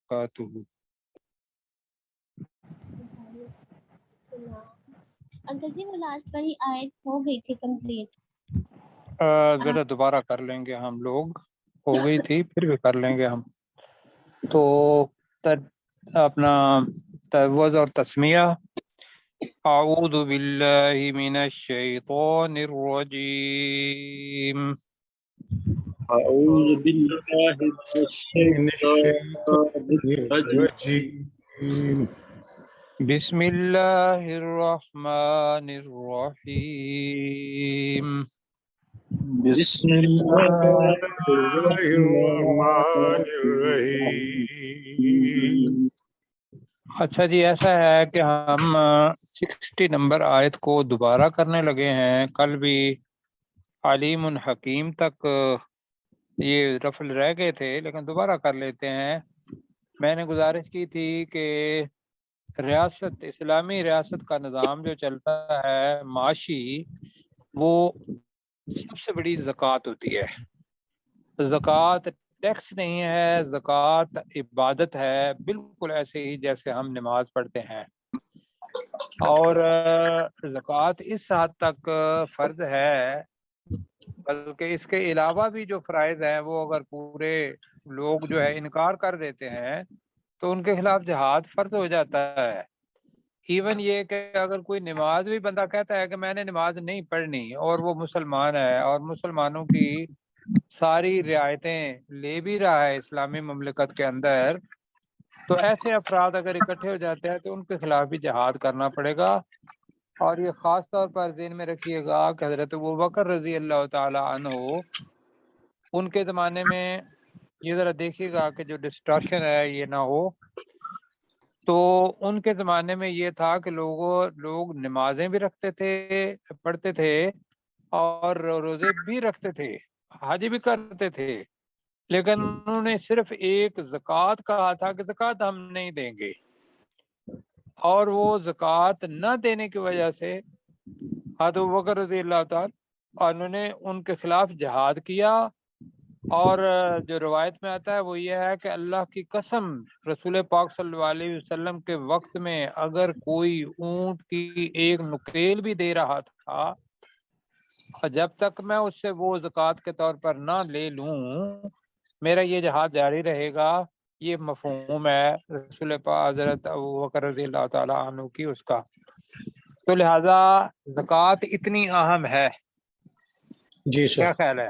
وبرکاتہ۔ انکل جی وہ لاسٹ والی آیت ہو گئی تھی کمپلیٹ؟ ذرا دوبارہ کر لیں گے ہم لوگ، ہو گئی تھی پھر بھی کر لیں گے ہم تو۔ اپنا تعوذ اور تسمیہ، اعوذ باللہ من الشیطان الرجیم، أعوذ بالله من من الشيطان الشيطان الرجيم. الرجيم. بسم اللہ الرحمن الرحیم۔ بسم بسم الله الله الرحمن الرحيم. الرحمن اچھا جی، ایسا ہے کہ ہم 60 نمبر آیت کو دوبارہ کرنے لگے ہیں۔ کل بھی علیم حکیم تک یہ رفل رہ گئے تھے، لیکن دوبارہ کر لیتے ہیں۔ میں نے گزارش کی تھی کہ ریاست، اسلامی ریاست کا نظام جو چلتا ہے معاشی، وہ سب سے بڑی زکوٰۃ ہوتی ہے۔ زکوٰۃ ٹیکس نہیں ہے، زکوٰۃ عبادت ہے، بالکل ایسے ہی جیسے ہم نماز پڑھتے ہیں۔ اور زکوٰۃ اس حد تک فرض ہے، بلکہ اس کے علاوہ بھی جو فرائض ہیں وہ اگر پورے لوگ جو ہے انکار کر دیتے ہیں تو ان کے خلاف جہاد فرض ہو جاتا ہے۔ ایون یہ کہ اگر کوئی نماز بھی بندہ کہتا ہے کہ میں نے نماز نہیں پڑھنی اور وہ مسلمان ہے اور مسلمانوں کی ساری رعایتیں لے بھی رہا ہے اسلامی مملکت کے اندر، تو ایسے افراد اگر اکٹھے ہو جاتے ہیں تو ان کے خلاف بھی جہاد کرنا پڑے گا۔ اور یہ خاص طور پر ذہن میں رکھیے گا کہ حضرت ابوبکر رضی اللہ تعالی عنہ، ان کے زمانے میں یہ ذرا دیکھیے گا کہ جو ڈسٹارشن ہے یہ نہ ہو، تو ان کے زمانے میں یہ تھا کہ لوگ نمازیں بھی رکھتے تھے، پڑھتے تھے، اور روزے بھی رکھتے تھے، حج بھی کرتے تھے، لیکن انہوں نے صرف ایک زکوٰۃ کہا تھا کہ زکوٰۃ ہم نہیں دیں گے، اور وہ زکوٰۃ نہ دینے کی وجہ سے حضرت ابوبکر رضی اللہ تعالیٰ انہوں نے ان کے خلاف جہاد کیا۔ اور جو روایت میں آتا ہے وہ یہ ہے کہ اللہ کی قسم رسول پاک صلی اللہ علیہ وسلم کے وقت میں اگر کوئی اونٹ کی ایک نکیل بھی دے رہا تھا، اور جب تک میں اس سے وہ زکوٰۃ کے طور پر نہ لے لوں میرا یہ جہاد جاری رہے گا۔ یہ مفہوم ہے رسول پاک حضرت ابوبکر رضی اللہ تعالیٰ عنہ کی اس کا۔ تو لہذا زکوٰۃ اتنی اہم ہے، جی سر. کیا خیال ہے؟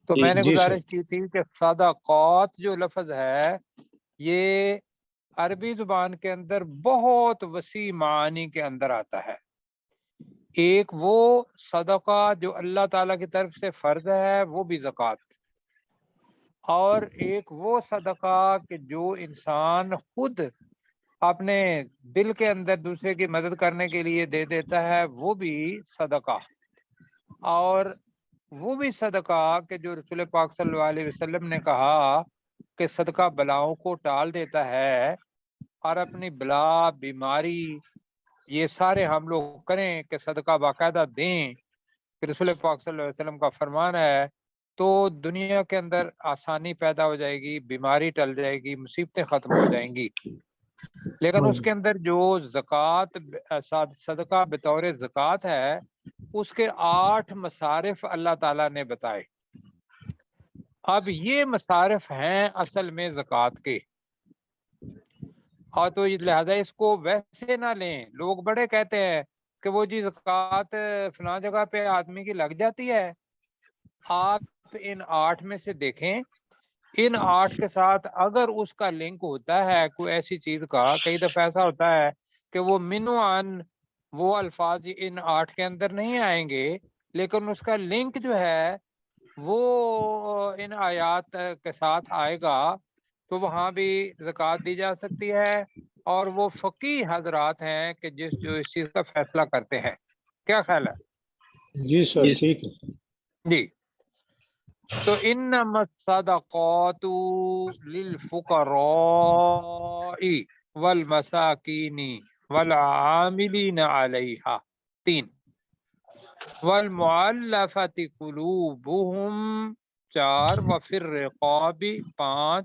تو جی میں نے جی سر. گزارش کی تھی کہ صدقات جو لفظ ہے یہ عربی زبان کے اندر بہت وسیع معانی کے اندر آتا ہے۔ ایک وہ صدقہ جو اللہ تعالیٰ کی طرف سے فرض ہے وہ بھی زکوٰۃ، اور ایک وہ صدقہ کہ جو انسان خود اپنے دل کے اندر دوسرے کی مدد کرنے کے لیے دے دیتا ہے وہ بھی صدقہ، اور وہ بھی صدقہ کہ جو رسول پاک صلی اللہ علیہ وسلم نے کہا کہ صدقہ بلاؤں کو ٹال دیتا ہے، اور اپنی بلا، بیماری، یہ سارے ہم لوگ کریں کہ صدقہ باقاعدہ دیں، کہ رسول پاک صلی اللہ علیہ وسلم کا فرمان ہے، تو دنیا کے اندر آسانی پیدا ہو جائے گی، بیماری ٹل جائے گی، مصیبتیں ختم ہو جائیں گی۔ لیکن اس کے اندر جو زکوٰۃ، صدقہ بطور زکوٰۃ ہے، اس کے 8 مصارف اللہ تعالیٰ نے بتائے۔ اب یہ مصارف ہیں اصل میں زکوٰۃ کے، اور تو لہذا اس کو ویسے نہ لیں۔ لوگ بڑے کہتے ہیں کہ وہ جی زکوٰۃ فلاں جگہ پہ آدمی کی لگ جاتی ہے۔ آپ ان 8 میں سے دیکھیں، ان 8 کے ساتھ اگر اس کا لنک ہوتا ہے کوئی ایسی چیز کا، کئی دفعہ ایسا ہوتا ہے کہ وہ منو عن وہ الفاظ ان 8 کے اندر نہیں آئیں گے، لیکن اس کا لنک جو ہے وہ ان آیات کے ساتھ آئے گا، تو وہاں بھی زکوٰۃ دی جا سکتی ہے۔ اور وہ فقیہ حضرات ہیں کہ جو اس چیز کا فیصلہ کرتے ہیں۔ کیا خیال ہے؟ جی سر ٹھیک ہے. جی، تو انما الصدقات للفقراء والمساکین والعاملین علیہا 3، والمؤلفۃ قلوبہم 4، وفی الرقاب 5،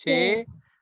6।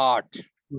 8।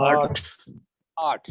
8। 8।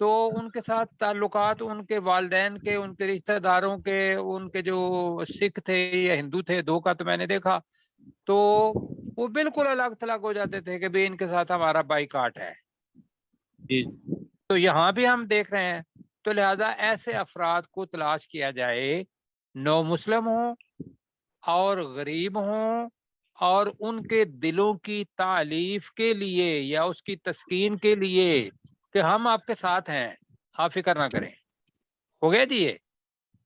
تو ان کے ساتھ تعلقات ان کے والدین کے، ان کے رشتہ داروں کے، ان کے جو سکھ تھے یا ہندو تھے، دو کا تو میں نے دیکھا، تو وہ بالکل الگ تھلگ ہو جاتے تھے کہ بھئی ان کے ساتھ ہمارا بائیکاٹ ہے۔ جی تو یہاں بھی ہم دیکھ رہے ہیں، تو لہذا ایسے افراد کو تلاش کیا جائے، نو مسلم ہوں اور غریب ہوں، اور ان کے دلوں کی تعلیف کے لیے یا اس کی تسکین کے لیے کہ ہم آپ کے ساتھ ہیں، آپ فکر نہ کریں۔ ہو گیا جی یہ؟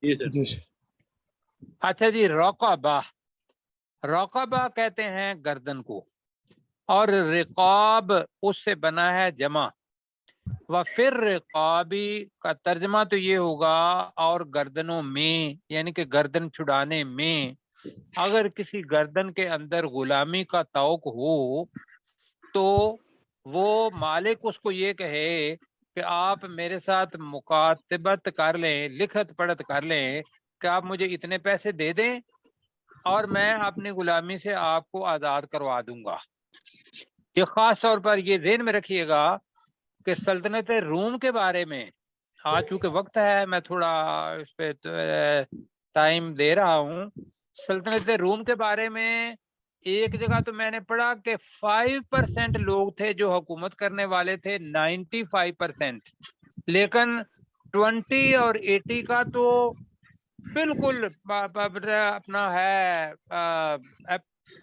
جی سر۔ جی سر۔ اچھا جی، رقبہ، رقبہ کہتے ہیں گردن کو، اور رقاب اس سے بنا ہے جمع، وفر رقابی کا ترجمہ تو یہ ہوگا اور گردنوں میں، یعنی کہ گردن چھڑانے میں، اگر کسی گردن کے اندر غلامی کا توق ہو تو وہ مالک اس کو یہ کہے کہ آپ میرے ساتھ مکاتبت کر لیں، لکھت پڑھت کر لیں کہ آپ مجھے اتنے پیسے دے دیں اور میں اپنی غلامی سے آپ کو آزاد کروا دوں گا۔ یہ خاص طور پر یہ ذہن میں رکھیے گا کہ سلطنت روم کے بارے میں، آج چونکہ وقت ہے میں تھوڑا اس پہ ٹائم دے رہا ہوں، سلطنت روم کے بارے میں ایک جگہ تو میں نے پڑھا کہ 5% لوگ تھے جو حکومت کرنے والے تھے، 95%، لیکن 20 اور 80 کا تو بالکل اپنا ہے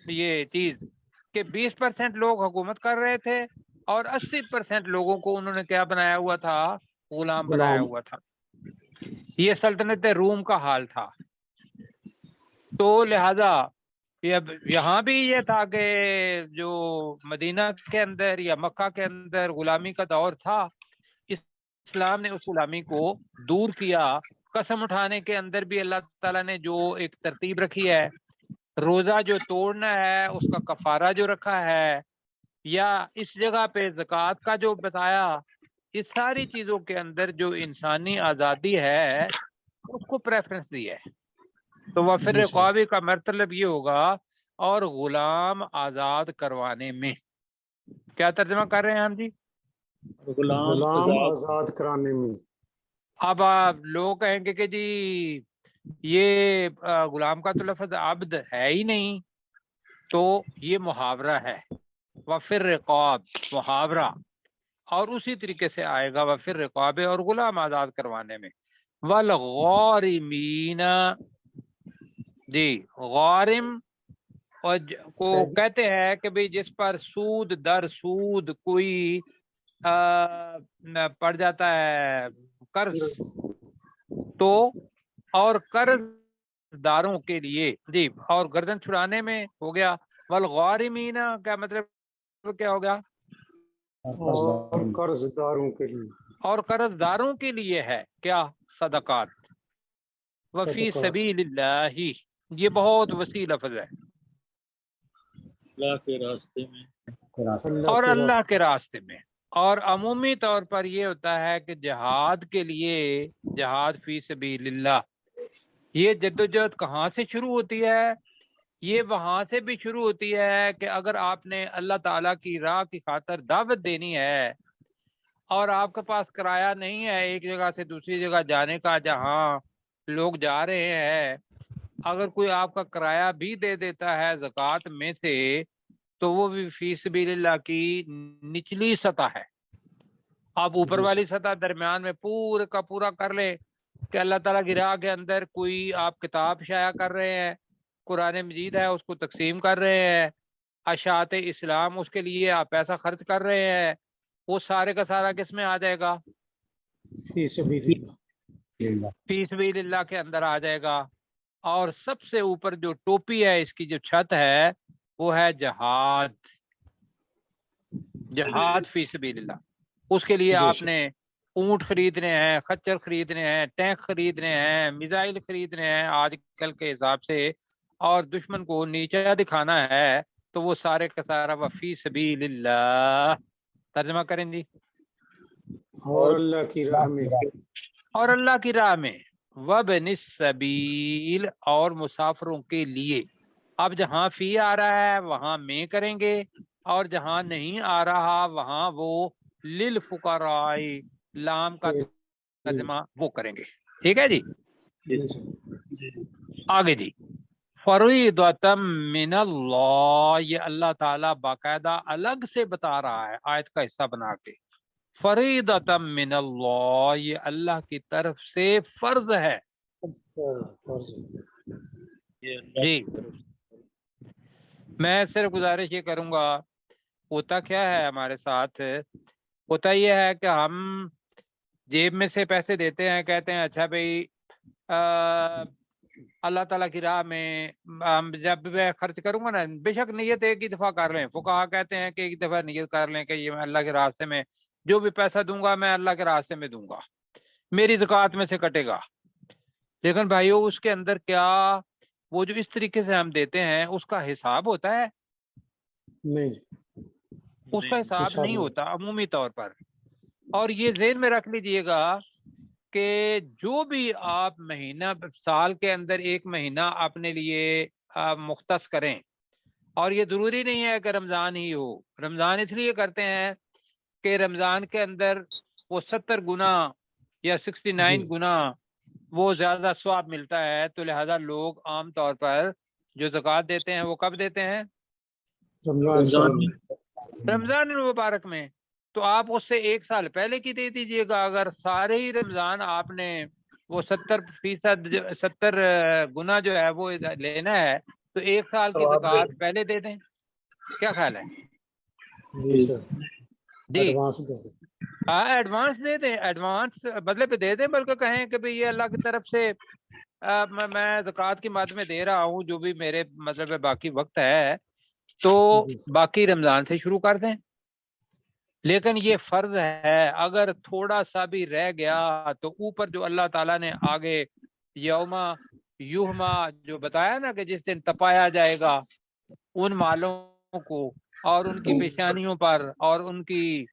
یہ چیز کہ 20% لوگ حکومت کر رہے تھے اور 80% لوگوں کو انہوں نے کیا بنایا ہوا تھا؟ غلام بنایا ہوا تھا۔ یہ سلطنت روم کا حال تھا۔ تو لہذا یہاں بھی یہ تھا کہ جو مدینہ کے اندر یا مکہ کے اندر غلامی کا دور تھا، اسلام نے اس غلامی کو دور کیا۔ قسم اٹھانے کے اندر بھی اللہ تعالیٰ نے جو ایک ترتیب رکھی ہے، روزہ جو توڑنا ہے اس کا کفارہ جو رکھا ہے، یا اس جگہ پہ زکوٰۃ کا جو بتایا، اس ساری چیزوں کے اندر جو انسانی آزادی ہے اس کو پریفرنس دی ہے۔ تو وفر جی سر۔ رقابی کا مطلب یہ ہوگا اور غلام آزاد کروانے میں، کیا ترجمہ کر رہے ہیں ہم جی؟ غلام غلام آزاد۔ آزاد کرانے میں۔ اب آپ لوگ کہیں گے کہ جی یہ غلام کا تو لفظ عبد ہے ہی نہیں، تو یہ محاورہ ہے، وفر رقاب محاورہ، اور اسی طریقے سے آئے گا وفر رقاب اور غلام آزاد کروانے میں۔ والغارمین، جی غارم کو کہتے ہیں کہ بھئی جس پر سود در سود کوئی پڑ جاتا ہے قرض، تو اور قرض داروں کے لیے، جی، اور گردن چھڑانے میں ہو گیا۔ والغارمین کا مطلب کیا ہو گیا؟ اور قرض داروں کے لیے، اور قرض داروں کے لیے ہے کیا؟ صدقات۔ وفی صدقات۔ سبیل اللہ، یہ بہت وسیع لفظ ہے، اللہ کے راستے میں۔ اور اللہ کے راستے میں، اور عمومی طور پر یہ ہوتا ہے کہ جہاد کے لیے، جہاد فی سبیل اللہ، یہ جدوجہد کہاں سے شروع ہوتی ہے؟ یہ وہاں سے بھی شروع ہوتی ہے کہ اگر آپ نے اللہ تعالیٰ کی راہ کی خاطر دعوت دینی ہے اور آپ کے پاس کرایہ نہیں ہے ایک جگہ سے دوسری جگہ جانے کا جہاں لوگ جا رہے ہیں، اگر کوئی آپ کا کرایہ بھی دے دیتا ہے زکوٰۃ میں سے، تو وہ بھی فی سبیل اللہ کی نچلی سطح ہے۔ آپ اوپر جی والی سر۔ سطح درمیان میں پورے کا پورا کر لیں کہ اللہ تعالیٰ کی راہ کے اندر کوئی آپ کتاب شائع کر رہے ہیں، قرآن مجید ہے اس کو تقسیم کر رہے ہیں، اشاعت اسلام اس کے لیے آپ پیسہ خرچ کر رہے ہیں، وہ سارے کا سارا کس میں آ جائے گا؟ فی سبیل اللہ۔ فی سبیل اللہ کے اندر آ جائے گا۔ اور سب سے اوپر جو ٹوپی ہے، اس کی جو چھت ہے، وہ ہے جہاد، جہاد فی سبیل اللہ۔ اس کے لیے جی آپ سر۔ نے اونٹ خریدنے ہیں، خچر خریدنے ہیں، ٹینک خریدنے ہیں، میزائل خریدنے ہیں آج کل کے حساب سے، اور دشمن کو نیچا دکھانا ہے، تو وہ سارے کا سارا وفی سبیل اللہ۔ ترجمہ کریں جی۔ اور اللہ کی راہ میں۔ اور اللہ کی راہ میں، وابن السبیل، اور مسافروں کے لیے۔ اب جہاں فی آ رہا ہے وہاں میں کریں گے، اور جہاں نہیں آ رہا وہاں وہ للفقراء، لام کا ترجمہ وہ کریں گے. ٹھیک ہے جی. آگے جی. فریضۃ من اللہ، یہ اللہ تعالیٰ باقاعدہ الگ سے بتا رہا ہے آیت کا حصہ بنا کے. فریضۃ من اللہ، یہ اللہ کی طرف سے فرض ہے. جی میں صرف گزارش یہ کروں گا، ہوتا کیا ہے ہمارے ساتھ، ہوتا یہ ہے کہ ہم جیب میں سے پیسے دیتے ہیں، کہتے ہیں اچھا بھائی اللہ تعالیٰ کی راہ میں جب میں خرچ کروں گا نا، بے شک نیت ایک ہی دفعہ کر لیں. فقہا کہتے ہیں کہ ایک دفعہ نیت کر لیں کہ یہ میں اللہ کے راستے میں جو بھی پیسہ دوں گا میں اللہ کے راستے میں دوں گا، میری زکوٰۃ میں سے کٹے گا. لیکن بھائیو اس کے اندر کیا وہ جو اس طریقے سے ہم دیتے ہیں اس کا حساب ہوتا ہے؟ نہیں، اس کا حساب نہیں ہوتا عمومی طور پر. اور یہ ذہن میں رکھ لیجئے گا کہ جو بھی آپ مہینہ سال کے اندر ایک مہینہ اپنے لیے مختص کریں، اور یہ ضروری نہیں ہے کہ رمضان ہی ہو. رمضان اس لیے کرتے ہیں کہ رمضان کے اندر وہ 70 گنا یا 69 گنا وہ زیادہ ثواب ملتا ہے، تو لہذا لوگ عام طور پر جو زکوٰۃ دیتے ہیں وہ کب دیتے ہیں؟ رمضان المبارک میں. تو آپ اس سے ایک سال پہلے کی دے دیجئے گا. اگر سارے ہی رمضان آپ نے وہ 70 گنا جو ہے وہ لینا ہے تو ایک سال کی زکوٰۃ پہلے دے دیں. کیا خیال ہے؟ جی سر، جی ایڈوانس دے دیں. ہاں ایڈوانس دے دیں، ایڈوانس بدلے پہ دے دیں، بلکہ کہیں کہ بھئی یہ اللہ کی طرف سے میں زکوٰۃ کی مد میں دے رہا ہوں جو بھی میرے مطلب باقی وقت ہے، تو باقی رمضان سے شروع کر دیں. لیکن یہ فرض ہے، اگر تھوڑا سا بھی رہ گیا تو اوپر جو اللہ تعالیٰ نے آگے یوما یوہما جو بتایا نا کہ جس دن تپایا جائے گا ان مالوں کو، اور ان کی پیشانیوں پر اور ان کی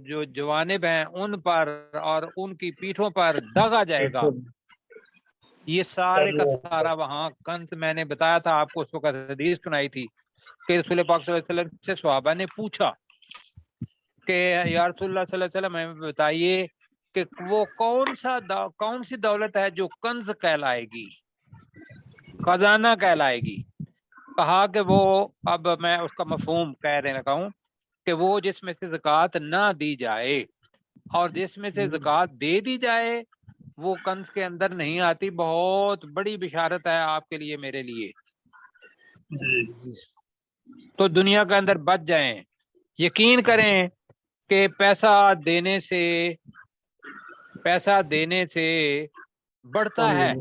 جو جوانب ہیں ان پر اور ان کی پیٹھوں پر دغا جائے گا. یہ سارے کا سارا وہاں کنز میں نے بتایا تھا آپ کو، اس وقت حدیث سنائی تھی کہ رسول پاک صلی اللہ علیہ وسلم سے صحابہ نے پوچھا کہ یا رسول اللہ صلی اللہ علیہ وسلم ہمیں بتائیے کہ وہ کون سی دولت ہے جو کنز کہلائے گی، خزانہ کہلائے گی. کہا کہ وہ، اب میں اس کا مفہوم کہہ دینا ہوں کہ وہ جس میں سے زکوٰۃ نہ دی جائے، اور جس میں سے زکوٰۃ دے دی جائے وہ کنز کے اندر نہیں آتی. بہت بڑی بشارت ہے آپ کے لیے، میرے لیے. تو دنیا کے اندر بچ جائیں. یقین کریں کہ پیسہ دینے سے بڑھتا ہے،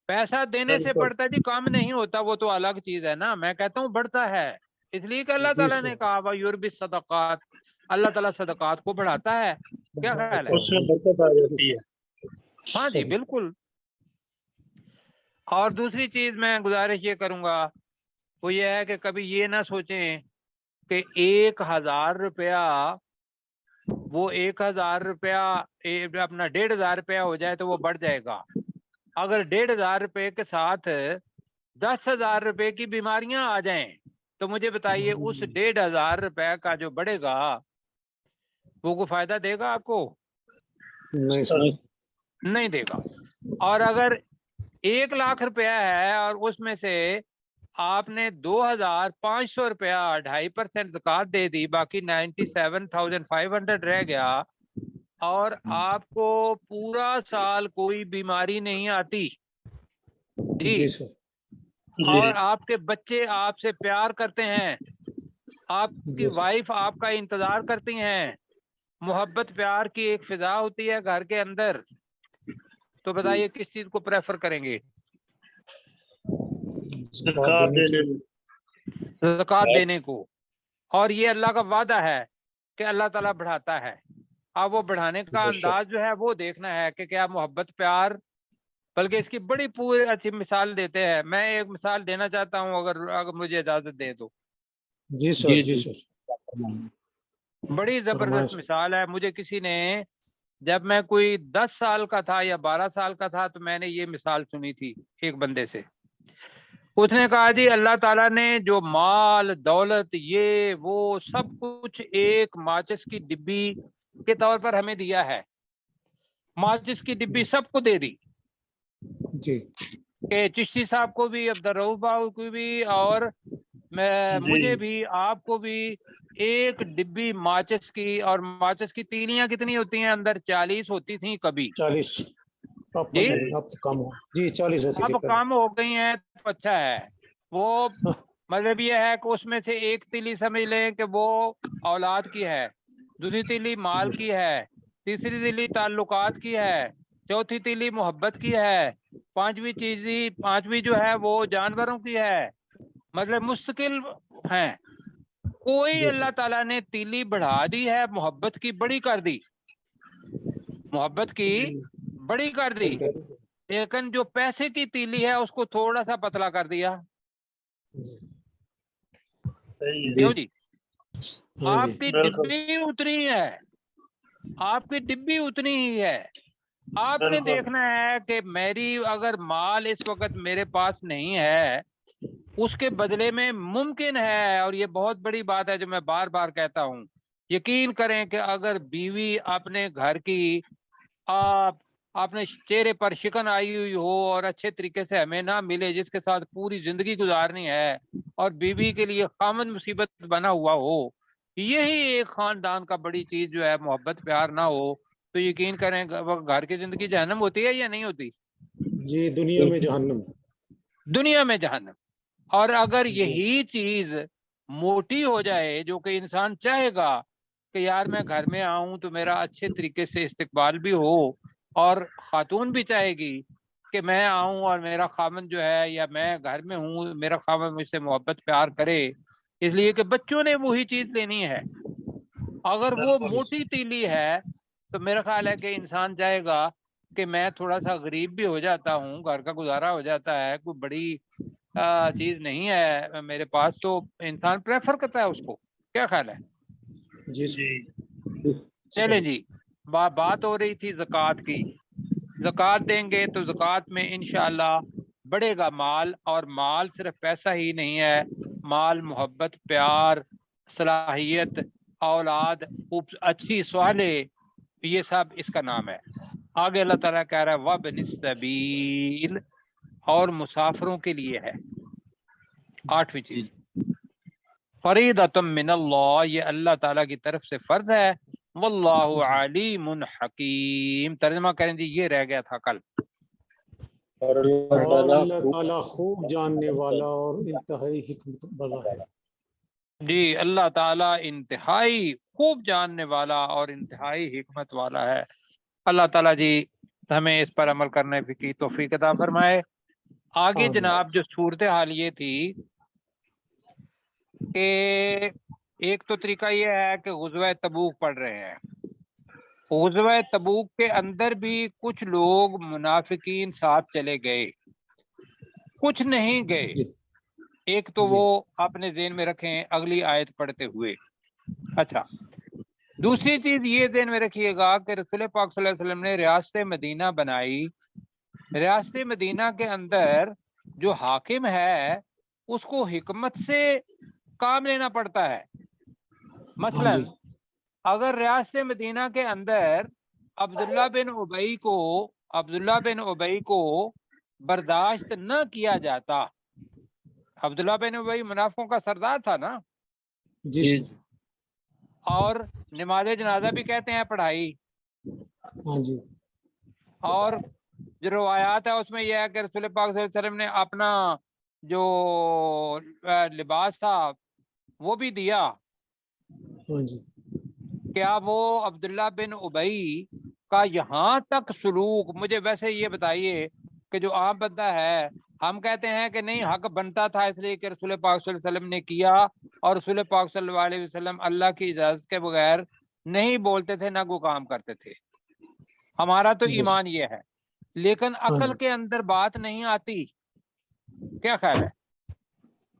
پیسہ دینے سے بڑھتا جی، کم نہیں ہوتا، وہ تو الگ چیز ہے نا. میں کہتا ہوں بڑھتا ہے، اس لیے کہ اللہ تعالیٰ نے کہا وَيُرْبِ الصَّدَقَاتِ، اللہ تعالیٰ صدقات کو بڑھاتا ہے. کیا خیال ہے؟ اس میں برکت آ جاتی ہے. ہاں جی بالکل. اور دوسری چیز میں گزارش یہ کروں گا وہ یہ ہے کہ کبھی یہ نہ سوچیں کہ 1000 روپیہ وہ 1000 روپیہ اپنا 1500 روپیہ ہو جائے تو وہ بڑھ جائے گا. اگر 1500 روپے کے ساتھ 10,000 روپے کی بیماریاں آ جائیں تو مجھے بتائیے اس 1500 روپے کا جو بڑھے گا وہ کوئی فائدہ دے گا آپ کو؟ نہیں دے گا. اور اگر 1,00,000 روپیہ ہے اور اس میں سے آپ نے 2,500 روپیہ 2.5% زکوٰۃ دے دی، باقی 97,500 رہ گیا، اور آپ کو پورا سال کوئی بیماری نہیں آتی جی، اور آپ کے بچے آپ سے پیار کرتے ہیں، آپ کی وائف آپ کا انتظار کرتی ہیں، محبت پیار کی ایک فضا ہوتی ہے گھر کے اندر، تو بتائیے کس چیز کو پریفر کریں گے؟ زکوٰۃ دینے کو. اور یہ اللہ کا وعدہ ہے کہ اللہ تعالیٰ بڑھاتا ہے. اب وہ بڑھانے کا انداز جو ہے وہ دیکھنا ہے کہ کیا محبت پیار، بلکہ اس کی بڑی پوری اچھی مثال دیتے ہیں. میں ایک مثال دینا چاہتا ہوں اگر مجھے اجازت دے تو. جی سر، جی سر. بڑی زبردست مثال ہے. مجھے کسی نے، جب میں کوئی 10 سال کا تھا یا 12 سال کا تھا، تو میں نے یہ مثال سنی تھی ایک بندے سے. اس نے کہا جی اللہ تعالیٰ نے جو مال دولت یہ وہ سب کچھ ایک ماچس کی ڈبی کے طور پر ہمیں دیا ہے، ماچس کی ڈبی سب کو دے دی جی کہ چشتی صاحب کو بھی، عبدالرؤف باؤ کو بھی، اور مجھے بھی، آپ کو بھی ایک ڈبی ماچس کی. اور ماچس کی تیلیاں کتنی ہوتی ہیں اندر؟ 40 ہوتی تھیں کبھی 40. اب جی، پتہ نہیں، اب تو کم ہو جی 40 ہوتی تھی اب پہلے. کم ہو گئی ہیں تو اچھا ہے. وہ مطلب یہ ہے کہ اس میں سے ایک تیلی سمجھ لیں کہ وہ اولاد کی ہے، دوسری تیلی مال کی ہے، تیسری تیلی تعلقات کی ہے، چوتھی تیلی محبت کی ہے، پانچویں جو ہے وہ جانوروں کی ہے. مطلب مستقل ہیں. کوئی جی اللہ تعالیٰ نے تیلی بڑھا دی ہے، محبت کی بڑی کر دی، محبت کی بڑی کر دی، لیکن جو پیسے کی تیلی ہے اس کو تھوڑا سا پتلا کر دیا. کیوں جی؟ ہاں آپ جی کی ڈبی اتنی ہے، آپ کی ڈبی اتنی ہی ہے. آپ نے دیکھنا ہے کہ میری اگر مال اس وقت میرے پاس نہیں ہے، اس کے بدلے میں ممکن ہے، اور یہ بہت بڑی بات ہے جو میں بار بار کہتا ہوں، یقین کریں کہ اگر بیوی اپنے گھر کی اپنے چہرے پر شکن آئی ہوئی ہو اور اچھے طریقے سے ہمیں نہ ملے، جس کے ساتھ پوری زندگی گزارنی ہے، اور بیوی کے لیے خامد مصیبت بنا ہوا ہو، یہی ایک خاندان کا بڑی چیز جو ہے محبت پیار نہ ہو، تو یقین کریں گھر کی زندگی جہنم ہوتی ہے یا نہیں ہوتی؟ جی دنیا میں جہنم. دنیا میں جہنم. اور اگر جی یہی چیز موٹی ہو جائے، جو کہ انسان چاہے گا کہ یار میں گھر میں آؤں تو میرا اچھے طریقے سے استقبال بھی ہو، اور خاتون بھی چاہے گی کہ میں آؤں اور میرا خاوند جو ہے، یا میں گھر میں ہوں میرا خاوند مجھ سے محبت پیار کرے، اس لیے کہ بچوں نے وہی چیز لینی ہے. اگر وہ موٹی تیلی ہے تو میرا خیال ہے کہ انسان چاہے گا کہ میں تھوڑا سا غریب بھی ہو جاتا ہوں، گھر کا گزارا ہو جاتا ہے، کوئی بڑی چیز نہیں ہے میرے پاس، تو انسان پریفر کرتا ہے اس کو. کیا خیال ہے؟ جی چلیں صحیح. جی، بات ہو رہی تھی زکوٰۃ کی. زکوٰۃ دیں گے تو زکوٰۃ میں انشاءاللہ بڑھے گا مال. اور مال صرف پیسہ ہی نہیں ہے، مال محبت پیار صلاحیت اولاد اچھی صالح، یہ سب اس کا نام ہے. آگے اللہ تعالیٰ کہہ رہا ہے وابن السبیل، اور مسافروں کے لیے ہے. 8ویں چیز فریضۃ من اللہ، یہ اللہ تعالیٰ کی طرف سے فرض ہے. واللہ علیم حکیم. ترجمہ کریں جی، یہ رہ گیا تھا کل. اور اور اللہ تعالیٰ خوب جاننے والا اور انتہائی حکمت والا ہے. جی اللہ تعالیٰ انتہائی خوب جاننے والا اور انتہائی حکمت والا ہے. اللہ تعالیٰ جی ہمیں اس پر عمل کرنے کی توفیق عطا فرمائے. آگے آمین. جناب جو صورتحال یہ تھی کہ ایک تو طریقہ یہ ہے کہ غزوہ تبوک پڑھ رہے ہیں. غزوہ تبوک کے اندر بھی کچھ لوگ منافقین ساتھ چلے گئے، کچھ نہیں گئے. جی ایک تو جی وہ اپنے ذہن میں رکھیں اگلی آیت پڑھتے ہوئے. اچھا، دوسری چیز یہ ذہن میں رکھیے گا کہ رسول پاک صلی اللہ علیہ وسلم نے ریاست مدینہ بنائی. ریاست مدینہ کے اندر جو حاکم ہے اس کو حکمت سے کام لینا پڑتا ہے. ہاں مثلا جی اگر ریاست مدینہ کے اندر عبداللہ بن ابئی کو برداشت نہ کیا جاتا. عبداللہ بن ابئی منافقوں کا سردار تھا نا، جی اور نماز جنازہ بھی کہتے ہیں پڑھائی. ہاں جی اور جو روایات ہے اس میں یہ ہے کہ رسول پاک صلی اللہ علیہ وسلم نے اپنا جو لباس تھا وہ بھی دیا. ہاں جی کیا وہ عبداللہ بن ابئی کا یہاں تک سلوک، مجھے ویسے یہ بتائیے کہ جو عام بندہ ہے ہم کہتے ہیں کہ نہیں حق بنتا تھا اس لیے کہ رسول پاک صلی اللہ علیہ وسلم نے کیا، اور رسول پاک صلی اللہ علیہ وسلم اللہ کی اجازت کے بغیر نہیں بولتے تھے نہ کوئی کام کرتے تھے. ہمارا تو جی ایمان یہ ہے، لیکن ہاں عقل جی کے اندر بات نہیں آتی. کیا خیال ہے؟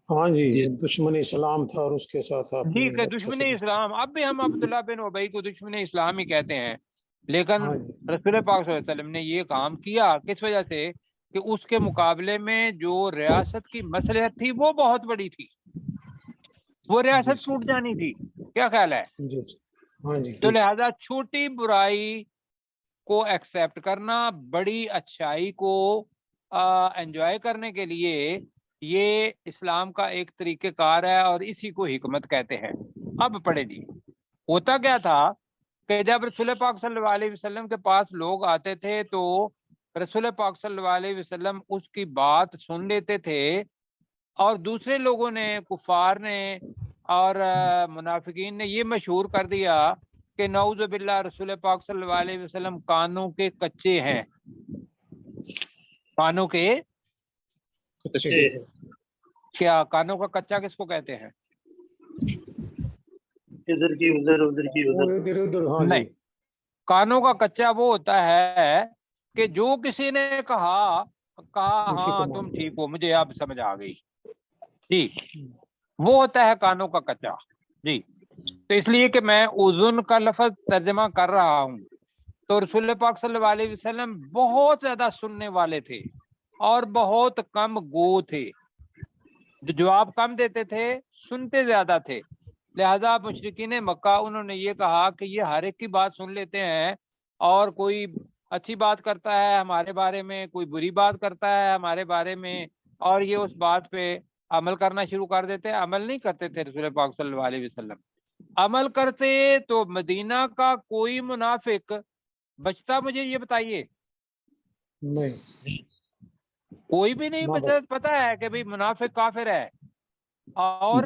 ہاں جی دشمن اسلام تھا اور اس کے ساتھ آپ جی نے کہ اچھا دشمن سلوک. اسلام، اب بھی ہم عبداللہ بن ابئی کو دشمن اسلام ہی کہتے ہیں، لیکن ہاں جی رسول پاک صلی اللہ علیہ وسلم نے یہ کام کیا کس وجہ سے کہ اس کے مقابلے میں جو ریاست کی مصلحت تھی وہ بہت بڑی تھی، وہ ریاست ٹوٹ جانی تھی. کیا خیال ہے؟ جی ہاں جی. تو لہذا چھوٹی برائی کو ایکسیپٹ کرنا، بڑی اچھائی کو انجوائے کرنے کے لیے، یہ اسلام کا ایک طریقہ کار ہے اور اسی کو حکمت کہتے ہیں. اب پڑھے جی، ہوتا کیا تھا کہ جب رسول پاک صلی اللہ علیہ وسلم کے پاس لوگ آتے تھے تو رسول پاک صلی اللہ علیہ وسلم اس کی بات سن لیتے تھے، اور دوسرے لوگوں نے، کفار نے اور منافقین نے یہ مشہور کر دیا کہ نعوذ باللہ رسول پاک صلی اللہ علیہ وسلم کانوں کے کچے ہیں. کانوں کے کیا کانوں کا کچا کس کو کہتے ہیں؟ ادھر کی ادھر، ادھر کی ادھر. نہیں، کانوں کا کچا وہ ہوتا ہے کہ جو کسی نے کہا ہاں تم ٹھیک ہو، مجھے اب سمجھ آ گئی جی، وہ ہوتا ہے کانوں کا کچا جی. تو اس لیے کہ میں اذن کا لفظ ترجمہ کر رہا ہوں، تو رسول پاک صلی اللہ علیہ وسلم بہت زیادہ سننے والے تھے اور بہت کم گو تھے، جو جواب کم دیتے تھے، سنتے زیادہ تھے. لہذا مشرکین مکہ انہوں نے یہ کہا کہ یہ ہر ایک کی بات سن لیتے ہیں، اور کوئی اچھی بات کرتا ہے ہمارے بارے میں، کوئی بری بات کرتا ہے ہمارے بارے میں، اور یہ اس بات پہ عمل کرنا شروع کر دیتے. عمل نہیں کرتے تھے رسول پاک صلی اللہ علیہ وسلم. عمل کرتے تو مدینہ کا کوئی منافق بچتا؟ مجھے یہ بتائیے. نہیں، کوئی بھی نہیں بچتا. پتا ہے کہ بھئی منافق کافر ہے، اور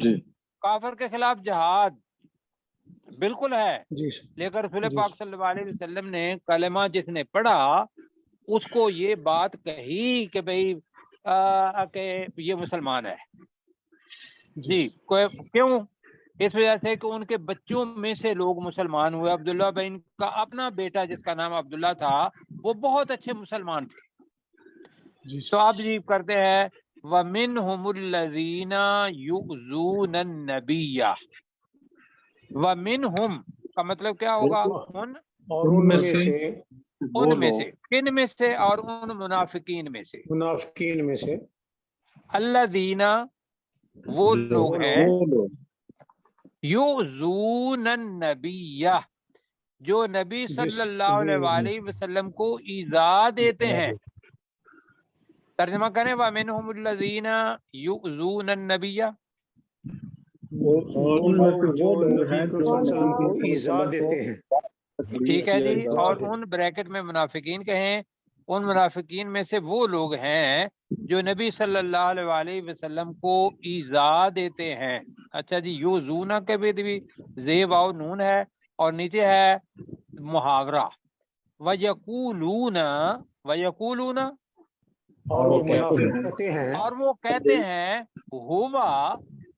کافر کے خلاف جہاد بالکل ہے، لیکن رسول پاک صلی اللہ علیہ وسلم نے کلمہ جس نے پڑھا اس کو یہ بات کہی کہ بھئی کہ یہ مسلمان ہے جی. کیوں؟ اس وجہ سے کہ ان کے بچوں میں سے لوگ مسلمان ہوئے. عبداللہ بن کا اپنا بیٹا جس کا نام عبداللہ تھا وہ بہت اچھے مسلمان تھے. تو آپ جی کرتے ہیں وَمِنْهُمُ الَّذِينَ يُؤْذُونَ النَّبِيَّ. وَمِنْهُمْ کا مطلب کیا ہوگا؟ اور ان میں سے، ان میں سے، کن میں سے؟ اور ان منافقین میں سے. منافقین میں سے. الذین وہ لوگ ہیں، یؤذون النبی جو نبی صلی اللہ علیہ وسلم کو ایذا دیتے ہیں. ترجمہ کریں وَمِنْهُمُ الَّذِينَ يُؤْذُونَ النَّبِيَّ. اور ان میں سے جو لوگ ہیں جو صلی اللہ علیہ وسلم کو ایذا دیتے ہیں. ٹھیک ہے جی. اور ان بریکٹ میں منافقین کہیں، ان منافقین میں سے وہ لوگ ہیں جو نبی صلی اللہ علیہ وسلم کو ایذا دیتے ہیں. اچھا جی. یؤذون کے بھی زی واو نون ہے اور نیچے ہے محاورہ. وَيَقُولُونَ اور وہ منافق کہتے ہیں، اور وہ کہتے ہیں ہوا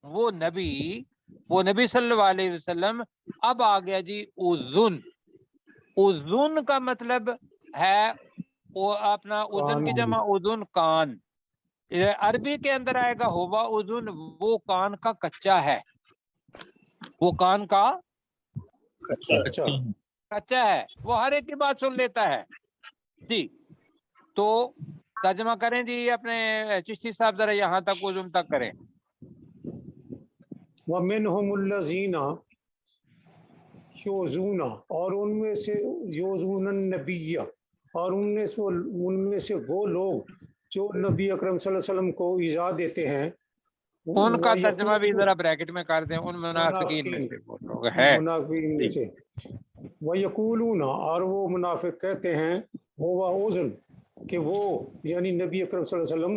وہ نبی صلی اللہ علیہ وسلم. اب آ گیا جی اذن. اذن کا مطلب ہے وہ اپنا اذن کی جمع اذن کان. عربی کے اندر آئے گا ہوا اذن، وہ کان کا کچا ہے، وہ کان کا کچا ہے، وہ ہر ایک کی بات سن لیتا ہے جی. تو ترجمہ کریں جی اپنے چشتی صاحب، ذرا یہاں تک اذن تک کریں. وَمِنْهُمُ الَّذِينَ یؤذون، اور ان میں سے یؤذون النبی، اور ان میں سے وہ لوگ جو نبی اکرم صلی اللہ علیہ وسلم کو ایذا دیتے ہیں. ان کا ترجمہ بھی ذرا بریکٹ میں کر دیں. ان منافقین میں سے وہ لوگ ہیں. منافقین میں سے. وَيَقُولُونَ، اور وہ منافق کہتے ہیں ہوا اذن، کہ وہ یعنی نبی اکرم صلی اللہ علیہ وسلم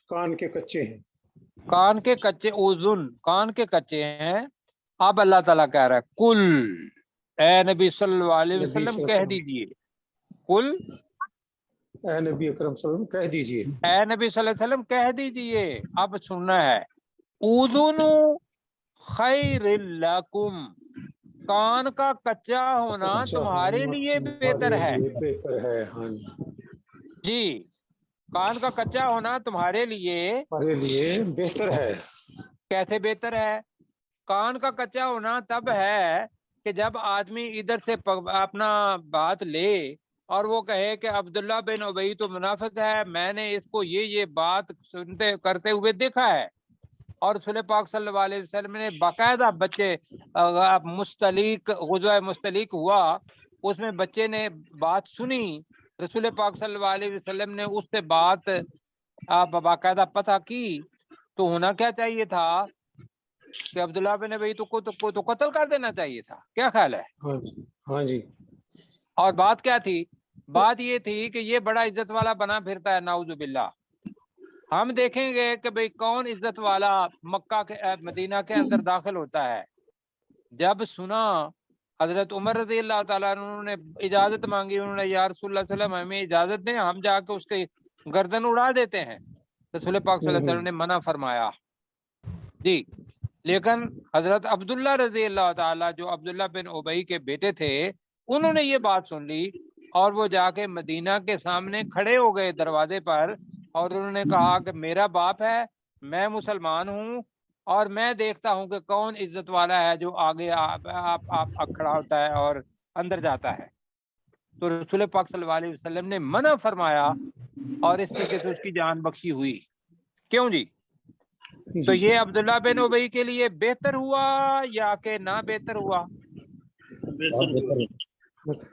کان کے کچے ہیں. کان کے کچے، اذن کان کے کچے ہیں. اب اللہ تعالیٰ کہہ رہا ہے کل، اے نبی صلی اللہ علیہ وسلم کہہ دیجئے. کل، اے نبی اکرم صلی اللہ علیہ وسلم کہہ دیجئے. اے نبی صلی اللہ علیہ وسلم کہہ دیجئے. اب سننا ہے. اذن خیر لکم، کان کا کچا ہونا تمہارے لیے بہتر ہے بہتر ہے. ہاں جی. کان کا کچا ہونا تمہارے لیے بہتر ہے. کیسے بہتر ہے؟ کان کا کچا ہونا تب ہے کہ جب آدمی ادھر سے اپنا بات لے اور وہ کہے کہ عبداللہ بن ابی تو منافق ہے، میں نے اس کو یہ بات سنتے کرتے ہوئے دیکھا ہے، اور رسول پاک صلی اللہ علیہ وسلم نے باقاعدہ بچے مستلیق غزوہ مستلیق ہوا، اس میں بچے نے بات سنی، رسول پاک صلی اللہ علیہ وسلم نے اس سے بات باقاعدہ پتہ کی، تو ہونا کیا چاہیے تھا کہ عبداللہ بن ابی تو قتل کر دینا چاہیے تھا. کیا خیال ہے؟ ہاں جی ہاں جی اور بات کیا تھی؟ بات یہ تھی کہ یہ بڑا عزت والا بنا پھرتا ہے، نعوذ باللہ. ہم دیکھیں گے کہ بھئی کون عزت والا مکہ کے مدینہ کے اندر داخل ہوتا ہے. جب سنا حضرت عمر رضی اللہ تعالیٰ عنہ نے اجازت مانگی، انہوں نے یا رسول اللہ صلی اللہ علیہ وسلم ہمیں اجازت دیں، ہم جا کے اس کی گردن اڑا دیتے ہیں. رسول پاک صلی اللہ علیہ وسلم نے منع فرمایا جی. لیکن حضرت عبداللہ رضی اللہ تعالیٰ جو عبداللہ بن ابی کے بیٹے تھے، انہوں نے یہ بات سن لی اور وہ جا کے مدینہ کے سامنے کھڑے ہو گئے دروازے پر، اور انہوں نے کہا کہ میرا باپ ہے، میں مسلمان ہوں، اور میں دیکھتا ہوں کہ کون عزت والا ہے جو آگے آپ کھڑا ہوتا ہے اور اندر جاتا ہے. تو رسول پاک صلی اللہ علیہ وسلم نے منع فرمایا اور اس طریقے سے اس کی جان بخشی ہوئی. کیوں جی؟ تو یہ عبداللہ بن ابی کے لیے بہتر ہوا یا کہ نہ بہتر ہوا؟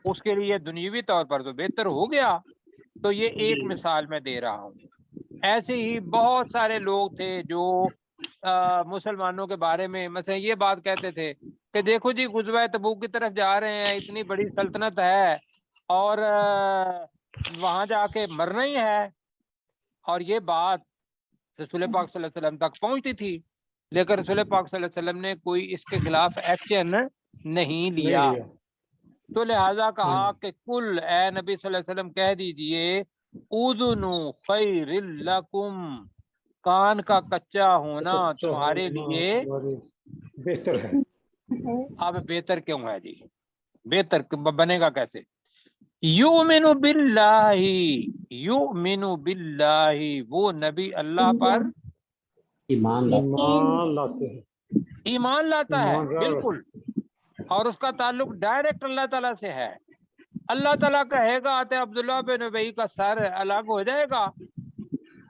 اس کے لیے دنیوی طور پر تو بہتر ہو گیا. تو یہ ایک مثال میں دے رہا ہوں. ایسے ہی بہت سارے لوگ تھے جو مسلمانوں کے بارے میں مثلا یہ بات کہتے تھے کہ دیکھو جی غزوہ تبوک کی طرف جا رہے ہیں، اتنی بڑی سلطنت ہے اور وہاں جا کے مرنا ہی ہے. اور یہ بات رسول پاک صلی اللہ علیہ وسلم تک پہنچتی تھی، لیکن رسول پاک صلی اللہ علیہ وسلم نے کوئی اس کے خلاف ایکشن نہیں لیا. تو لہذا کہا کہ کل اے نبی صلی اللہ علیہ وسلم کہہ دیجئے اذن خیر لکم، کان کا کچا ہونا تمہارے لیے بہتر ہے. اب بہتر کیوں ہے جی؟ بہتر بنے گا کیسے؟ یؤمن باللہ، یؤمن باللہ، وہ نبی اللہ پر ایمان لاتے ہیں، ایمان لاتا ہے، ایمان بالکل، اور اس کا تعلق ڈائریکٹ اللہ تعالیٰ سے ہے. اللہ تعالیٰ کہے گا آتے عبداللہ بن ابی کا سر الگ ہو جائے گا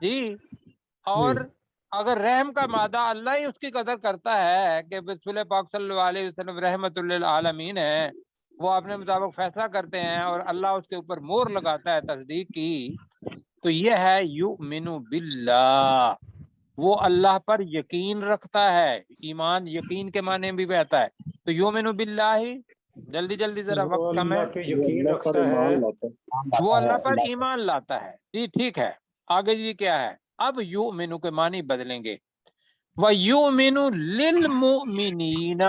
جی. اور اگر رحم کا مادہ اللہ ہی اس کی قدر کرتا ہے کہ رسول پاک صلی اللہ علیہ وسلم رحمت للعالمین ہے، وہ اپنے مطابق فیصلہ کرتے ہیں اور اللہ اس کے اوپر مہر لگاتا ہے تصدیق کی، تو یہ ہے یؤمن باللہ، وہ اللہ پر یقین رکھتا ہے. ایمان یقین کے معنی بھی بہتا ہے. تو یؤمن باللہ، جلدی جلدی ذرا وہ وقت کم ہے، اللہ پہ یقین رکھتا ہے، وہ اللہ پر ایمان لاتا ہے. جی ٹھیک ہے، آگے جی کیا ہے؟ اب یؤمن کے معنی بدلیں گے. وَيُؤْمِنُ لِلْمُؤْمِنِينَ،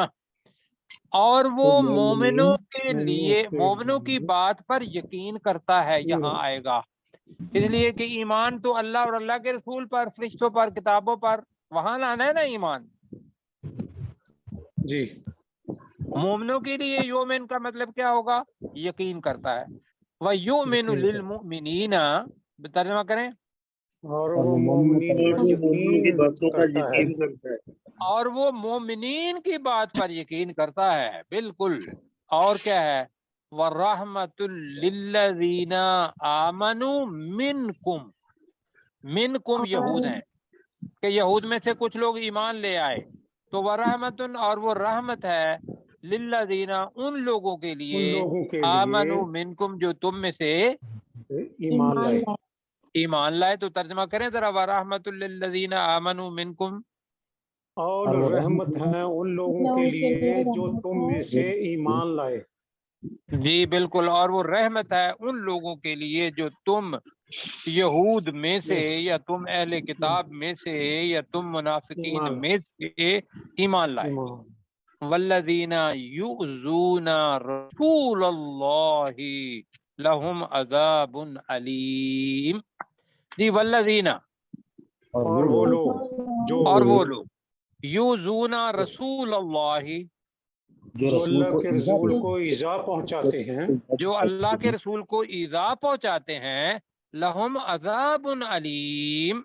اور وہ مومنوں کے لیے مومنوں کی بات پر یقین کرتا ہے. یہاں آئے گا اس لیے کہ ایمان تو اللہ اور اللہ کے رسول پر، فرشتوں پر، کتابوں پر، وہاں لانا ہے نا ایمان. جی مومنوں کے لیے یومن کا مطلب کیا ہوگا؟ یقین کرتا ہے. وَيُؤْمِنُ لِلْمُؤْمِنِينَ، ترجمہ کریں. اور وہ مومنین پر یقین کرتا ہے، اور وہ مومنین کی بات پر یقین کرتا ہے، بالکل. اور کیا ہے؟ وَرَحْمَةٌ لِلَّذِينَ آمَنُوا مِنْكُمْ، منکم یہود ہیں کہ یہود میں سے کچھ لوگ ایمان لے آئے، تو وَرَحْمَةٌ، اور وہ رحمت ہے، لِلَّذِينَ، ان لوگوں کے لیے، ان لوگوں کے لیے آمنوا منکم، جو تم میں سے ایمان لائے. ایمان لائے. تو ترجمہ کریں ذرا، وَرَحْمَةٌ لِلَّذِينَ آمَنُوا مِنْكُمْ، اور رحمت ہے ان لوگوں کے لیے جو تم میں سے ایمان لائے. جی بالکل، اور وہ رحمت ہے ان لوگوں کے لیے جو تم یہود میں سے، یا تم اہل کتاب میں سے، یا تم منافقین ایمان میں سے ایمان لائے. والذین یؤذون رسول اللہ لہم عذاب علیم. جی والذین، اور وہ لوگ اور وہ لوگ یؤذون رسول اللہ، جو اللہ کے رسول کو ایذا پہنچاتے ہیں، جو اللہ کے رسول کو ایذا پہنچاتے ہیں، لہم عذاب علیم،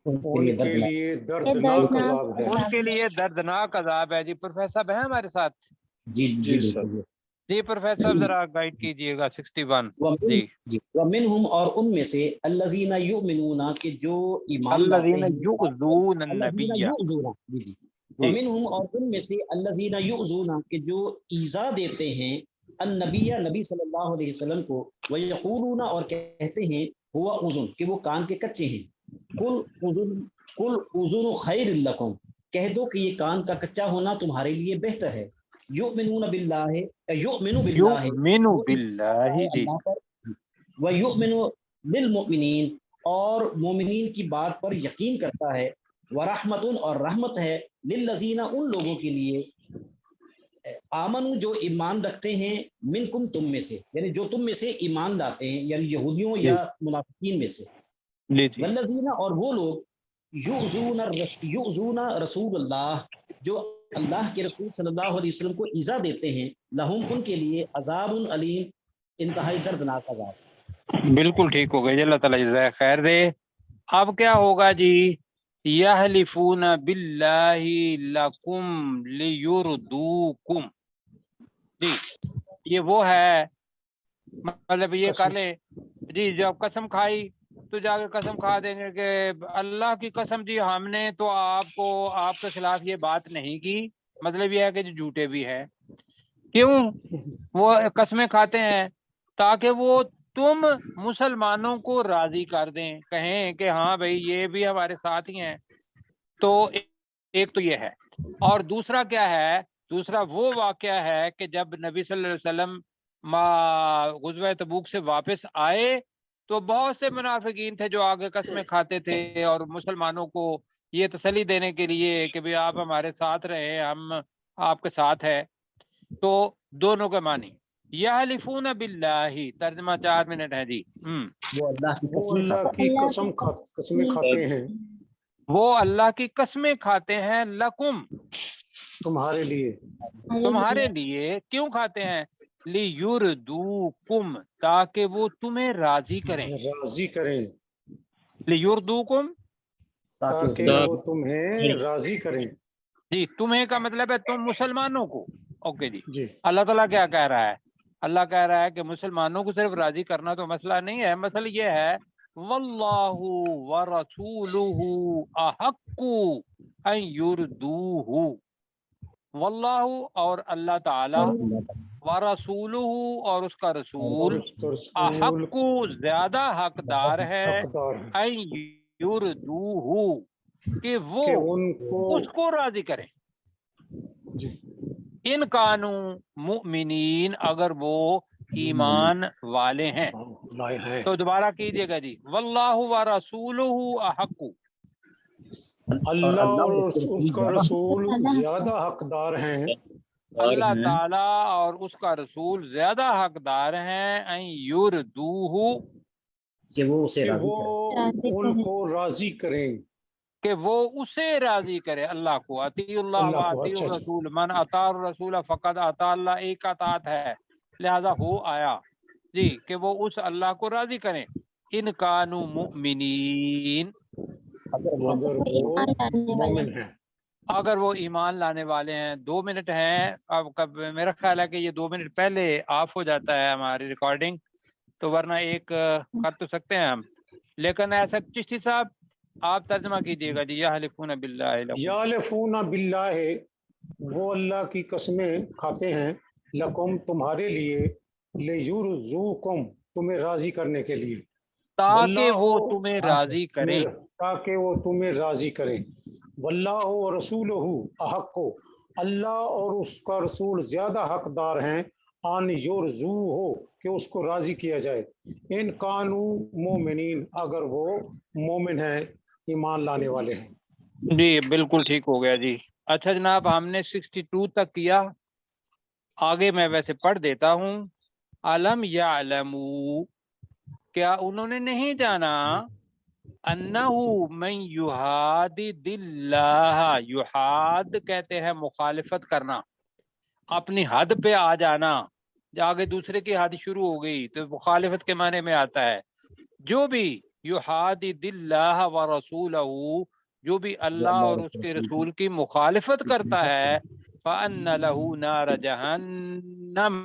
ان کے لیے دردناک عذاب ہے. ان کے لیے دردناک عذاب ہے. جی پروفیسر صاحب ہیں ہمارے ساتھ؟ جی جی سر. جی پروفیسر صاحب ذرا گائیڈ کیجئے گا 61 جی ومنہم اور ان میں سے الذین یؤمنون کہ جو ایمان لاتے الذین ہیں یؤذون النبی الذین یؤذون جی ومنہم اور ان میں سے الذین یؤذون کہ جو ایذا دیتے ہیں النبی نبی صلی اللہ علیہ وسلم کو ویقولون اور کہتے ہیں ہوا اذن کہ وہ کان کے کچے ہیں کل اذن خیر لکم کہہ دو کہ یہ کان کا کچا ہونا تمہارے لیے بہتر ہے یؤمنون باللہ یؤمن باللہ یؤمن باللہ جی اللہ پر ویؤمن للمؤمنین اور مومنین کی بات پر یقین کرتا ہے ورحمت اور رحمت ہے للذین ان لوگوں کے لیے آمن جو ایمان رکھتے ہیں منکم تم میں سے یعنی جو تم میں سے ایمان لاتے ہیں یعنی یہودیوں یا منافقین میں سے جی جی والذین اور وہ لوگ یؤذون رسول اللہ جو اللہ کے رسول صلی اللہ علیہ وسلم کو ایذا دیتے ہیں لہم ان کے لیے عذاب علیم انتہائی دردناک عذاب بالکل ٹھیک ہو گئی جی اللہ تعالیٰ جزائے خیر دے اب کیا ہوگا جی یحلفون باللہ لکم لیردوکم جی یہ وہ ہے مطلب یہ کر لیں جی جب قسم کھائی تو جا کے قسم کھا دیں گے کہ اللہ کی قسم جی ہم نے تو آپ کے خلاف یہ بات نہیں کی مطلب یہ ہے کہ جو جھوٹے بھی ہیں کیوں وہ قسمیں کھاتے ہیں تاکہ وہ تم مسلمانوں کو راضی کر دیں کہیں کہ ہاں بھائی یہ بھی ہمارے ساتھ ہی ہیں تو ایک تو یہ ہے اور دوسرا کیا ہے دوسرا وہ واقعہ ہے کہ جب نبی صلی اللہ علیہ وسلم غزوہ تبوک سے واپس آئے تو بہت سے منافقین تھے جو آگے قسمیں کھاتے تھے اور مسلمانوں کو یہ تسلی دینے کے لیے کہ بھی آپ ہمارے ساتھ رہے ہم آپ کے ساتھ ہے تو دونوں کے معنی یحلفون باللہ ترجمہ 4 منٹ ہے جی وہ اللہ کی وہ قسم اللہ کی قسمیں کھاتے ہیں وہ اللہ کی قسمیں کھاتے ہیں لکم تمہارے لیے تمہارے لیے کیوں کھاتے ہیں لیردوکم تاکہ وہ تمہیں راضی کریں راضی کریں لیردوکم تاکہ وہ تمہیں راضی کریں جی تمہیں کا مطلب ہے تم مسلمانوں کو اوکے جی اللہ تعالیٰ کیا کہہ رہا ہے اللہ کہہ رہا ہے کہ مسلمانوں کو صرف راضی کرنا تو مسئلہ نہیں ہے مسئلہ یہ ہے واللہ ورسولہ احق ان یردوہ واللہ اور اللہ تعالی ورسولہ اور اس کا اور رسول اس کا رسول احق زیادہ حقدار ہے حقدار ہے ان یردوہ کہ وہ کہ ان کو اس کو راضی کریں جی ان کانو مؤمنین اگر وہ ایمان والے ہیں لائے ہیں تو دوبارہ کیجئے گا جی واللہ ورسولہ احق اللہ اور اس کا رسول زیادہ حقدار ہیں اللہ تعالیٰ اور اس کا رسول زیادہ حقدار ہیں ان یردوہ کہ وہ اسے کہ راضی وہ کرے ان کو راضی کریں کہ وہ اسے راضی کرے اللہ کو اطیع اللہ و اللہ کو اطیع اچھا جی الرسول من اطاع الرسول فقد اطاع اللہ ایک اطاعت ہے لہذا ہو آیا جی کہ وہ اس اللہ کو راضی کریں ان کانوا مؤمنین اگر وہ مومن ہیں اگر وہ ایمان لانے والے ہیں 2 منٹ ہیں اب میرا خیال ہے کہ یہ 2 منٹ پہلے آف ہو جاتا ہے ہماری ریکارڈنگ تو ورنہ ایک کر تو سکتے ہیں ہم لیکن ایسا چشتی صاحب آپ ترجمہ کیجئے گا جی یحلفون باللہ لکم یالفون باللہ وہ اللہ کی قسمیں کھاتے ہیں لکم تمہارے لیے لیرزوکم تمہیں راضی کرنے کے لیے تاکہ وہ تمہیں راضی کریں تاکہ وہ تمہیں راضی کریں واللہ و رسولہ احق اللہ اور اس کا رسول زیادہ حقدار ہیں ان یرزو ہو کہ اس کو راضی کیا جائے ان کانو مومنین اگر وہ مومن ہیں ایمان لانے والے ہیں جی بالکل ٹھیک ہو گیا جی اچھا جناب ہم نے 62 تک کیا آگے میں ویسے پڑھ دیتا ہوں علم یعلمو کیا انہوں نے نہیں جانا انہو من یحادد اللہ یحاد کہتے ہیں مخالفت کرنا اپنی حد پہ آ جانا آگے دوسرے کی حد شروع ہو گئی تو مخالفت کے معنی میں آتا ہے جو بھی یحادد اللہ ورسولہ جو بھی اللہ اور اس کے رسول کی مخالفت کرتا ہے فَأَنَّ لَهُ نَارَ جَهَنَّمْ